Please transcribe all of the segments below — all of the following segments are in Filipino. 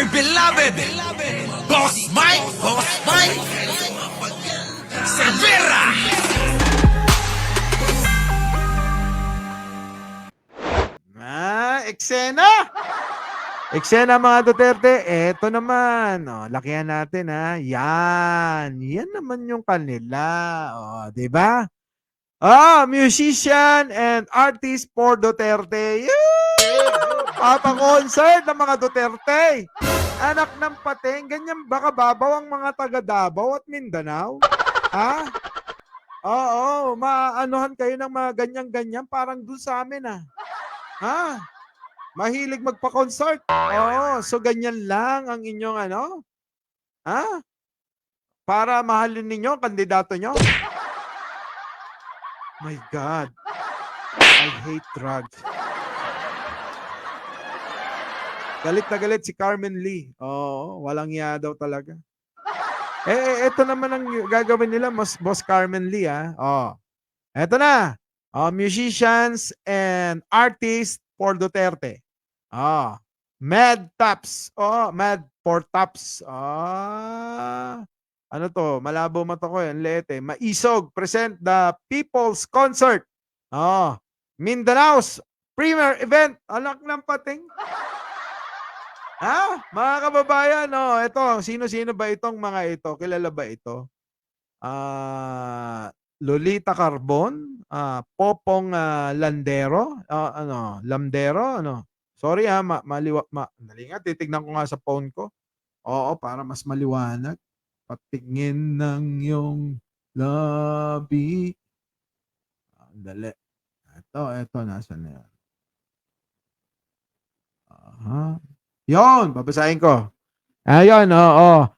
our beloved Boss Mike Cervera. Eksena! Eksena mga Duterte, eto naman. Oh, lakihan natin ha. Yan. Yan naman yung kanila. Oh, di ba? Musician and artist for Duterte. Papa-concert ng mga Duterte. Anak ng pating. Ganyan baka babaw ang mga taga Davao at Mindanao? Ha? Oo, maanuhan kayo ng mga ganyan-ganyan parang dun sa amin Ha? Mahilig magpa-concert. Oo, so ganyan lang ang inyong ano? Ha? Para mahalin ninyo ang kandidato nyo? My God. I hate drugs. Galit na galit si Carmen Lee. Oo, walang iya daw talaga. Ito naman ang gagawin nila, Boss Carmen Lee Eto na. Musicians and artists for Duterte. Mad Taps. Mad for Taps. Ano to? Malabo mata ko yan. Lete. Maisog. Present the People's Concert. Mindanao's premier event. Anak ng pating. Mga kababayan. Ito. Sino-sino ba itong mga ito? Kilala ba ito? Lolita Carbon, Popong Landero, Lamdero, Sorry dali nga, titignan ko nga sa phone ko. Oo, para mas maliwanag. Patingin ng iyong labi. Dali. Ito, nasa na yan? Yon, babasahin ko. Ayun,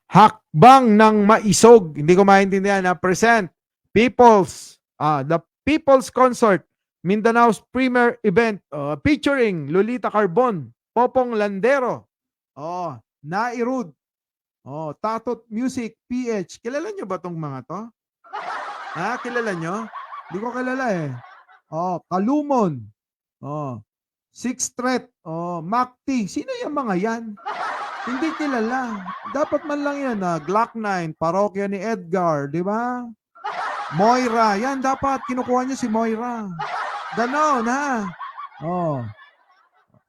Hakbang ng maisog. Hindi ko maintindihan present the People's Concert, Mindanao's premier event featuring Lolita Carbon, Popong Landero, Nairud, Tatot Music, PH. Kilala nyo ba tong mga to? Kilala nyo? Hindi ko kilala Kalumon, Six Threat, Macti. Sino yung mga yan? Hindi kilala. Dapat man lang yan Glock 9, parokya ni Edgar, di ba? Moira, yan dapat kinukuha niyo si Moira. Ganon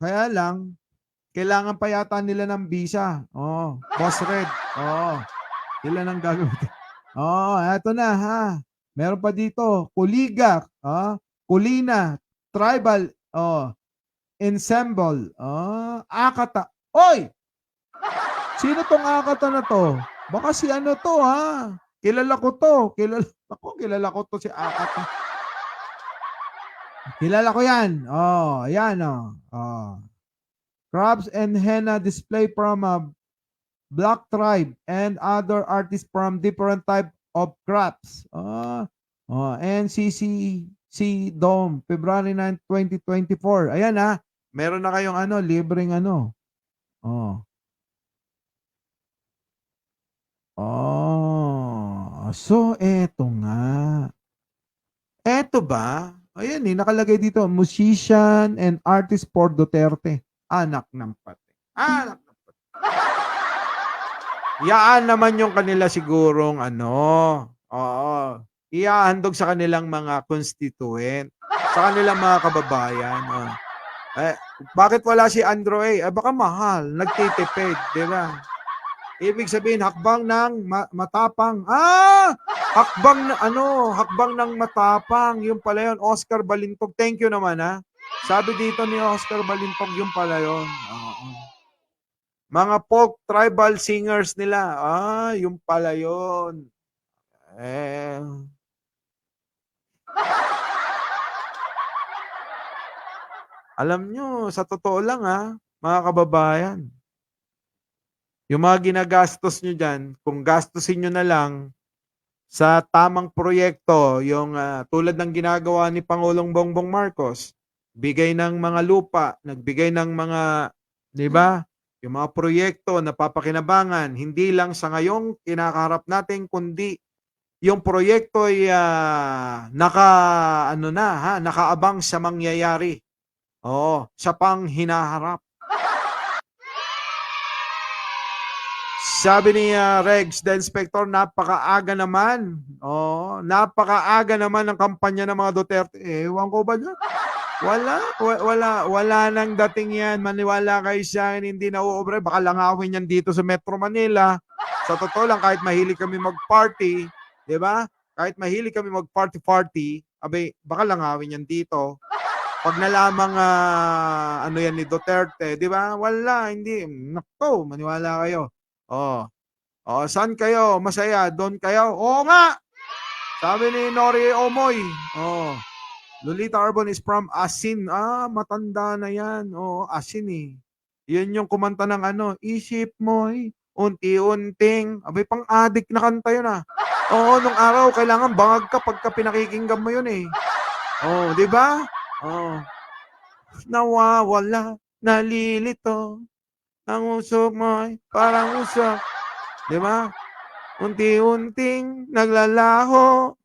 Kaya lang, kailangan pa yata nila ng visa. Boss Red. Sila nang gagawin. Eto na Meron pa dito, Kuliga, Kulina, Tribal, Ensemble, Akata. Oy! Sino tong Akata na to? Baka si ano to Kilala ko to. Kilala ko to si Akata. Kilala ko yan. Ayan Crabs and Henna display from Black Tribe and other artists from different type of crafts. NCCC Dome, February 9, 2024. Ayan Meron na kayong libreng So, eto nga. Eto ba? Ayan nakalagay dito. Musician and artist for Duterte. Anak ng pati. Anak ng pati. Yaan naman yung kanila sigurong iahandog sa kanilang mga constituent. Sa kanilang mga kababayan. Bakit wala si Andrew A? Baka mahal. Nagtitipid. Diba? Ibig sabihin, hakbang ng matapang. Hakbang ng matapang. Yung pala yun, Oscar Balintog. Thank you naman Sabi dito ni Oscar Balintog, yung pala yun. Mga folk tribal singers nila. Yung pala yun. Alam nyo, sa totoo lang mga kababayan, yung mga ginagastos nyo dyan, kung gastusin nyo na lang sa tamang proyekto, yung tulad ng ginagawa ni Pangulong Bongbong Marcos, bigay ng mga lupa, nagbigay ng mga, di ba? Yung mga proyekto na papakinabangan, hindi lang sa ngayong kinakaharap natin, kundi yung proyekto ay nakaabang sa mangyayari. Sa pang hinaharap. Sabi ni Regs, the Inspector, napakaaga naman. Oh, napakaaga naman ng kampanya ng mga Duterte. Ewan ko ba dyan? Wala nang dating yan. Maniwala kayo sa akin, hindi na uobre. Baka langawin yan dito sa Metro Manila. Sa totoo lang, kahit mahilig kami mag-party, di ba? Kahit mahilig kami mag-party-party, abay, baka langawin yan dito. Pag nalamang ano yan ni Duterte, di ba? Wala, hindi. Nako, maniwala kayo. Oh. Oh, saan kayo? Masaya, doon kayo? Oo nga. Sabi ni Nori Omoy. Oh. Lolita Arbon is from Asin. Matanda na yan. Oh, Asin eh. Yan yung kumanta ng ano, isip mo'y unti-unting. Abay, pang-addict na kanta yun ah. Oo, nung araw, kailangan bangag ka pagka pinakikinggan mo yun eh. Oh, di ba? Oh. Nawawala, nalilito. Ang usok mo'y parang usok. Di ba? Unti-unting naglalaho.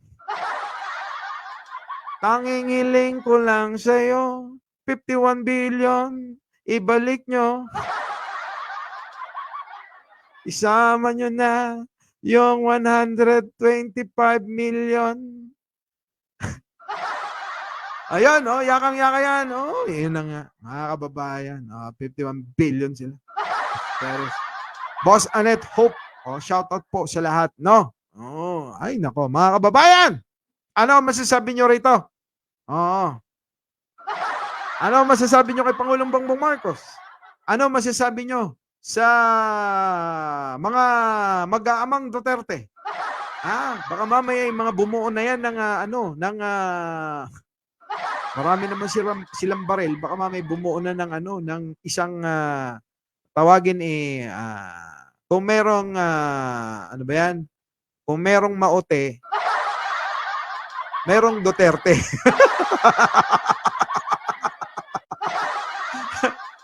Tanging hiling ko lang sa'yo. 51 billion, ibalik nyo. Isama nyo na yung 125 million. Ayun, oh, yakang-yaka yan. Oh, yun na nga. Mga kababayan, 51 billion sila. Pero, Boss Annette Hope, shoutout po sa lahat, no? Oh, ay nako, mga kababayan. Ano masasabi nyo rito? Ano masasabi nyo kay Pangulong Bongbong Marcos? Ano masasabi nyo sa mga mag-aamang Duterte? Baka mamaya yung mga bumuo na yan ng marami naman silang baril. Baka mamaya bumuo na ng isang tawagin kung merong ano ba yan? Kung merong maote, merong Duterte.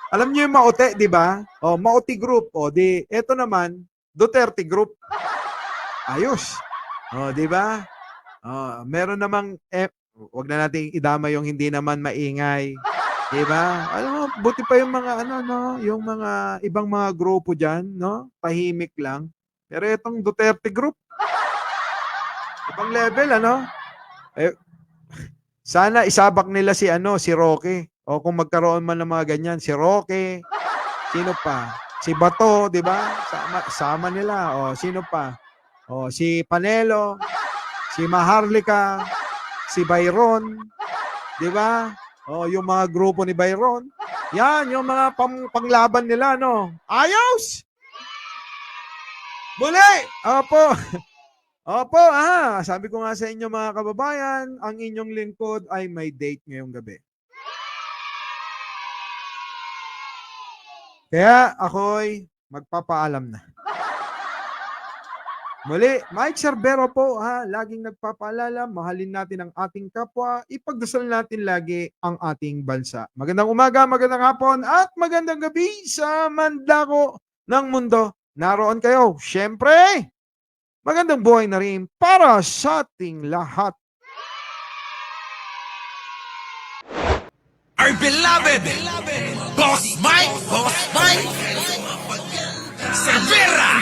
Alam niyo yung maote, di ba? Maote group. Eto naman, Duterte group. Ayos. Di ba? Meron namang, wag na nating idama yung hindi naman maingay. Di ba? Alam mo, buti pa yung mga yung mga ibang mga grupo diyan, no? Tahimik lang. Pero itong Duterte group, ibang level, sana isabak nila si Roque. O kung magkaroon man ng mga ganyan, si Roque, sino pa? Si Bato, di ba? Sama nila. Sino pa? Si Panelo, si Maharlika, si Byron, di ba? Yung mga grupo ni Byron. Yan, yung mga panglaban nila, no? Ayos! Muli! Opo, sabi ko nga sa inyo mga kababayan, ang inyong lingkod ay may date ngayong gabi. Kaya ako'y magpapaalam na. Muli, Mike Cerbero po, laging nagpapaalala, mahalin natin ang ating kapwa, ipagdasal natin lagi ang ating bansa. Magandang umaga, magandang hapon, at magandang gabi sa mandako ng mundo. Naroon kayo, syempre, magandang buhay na rin para sa ating lahat. Our beloved Boss Mike Cervera.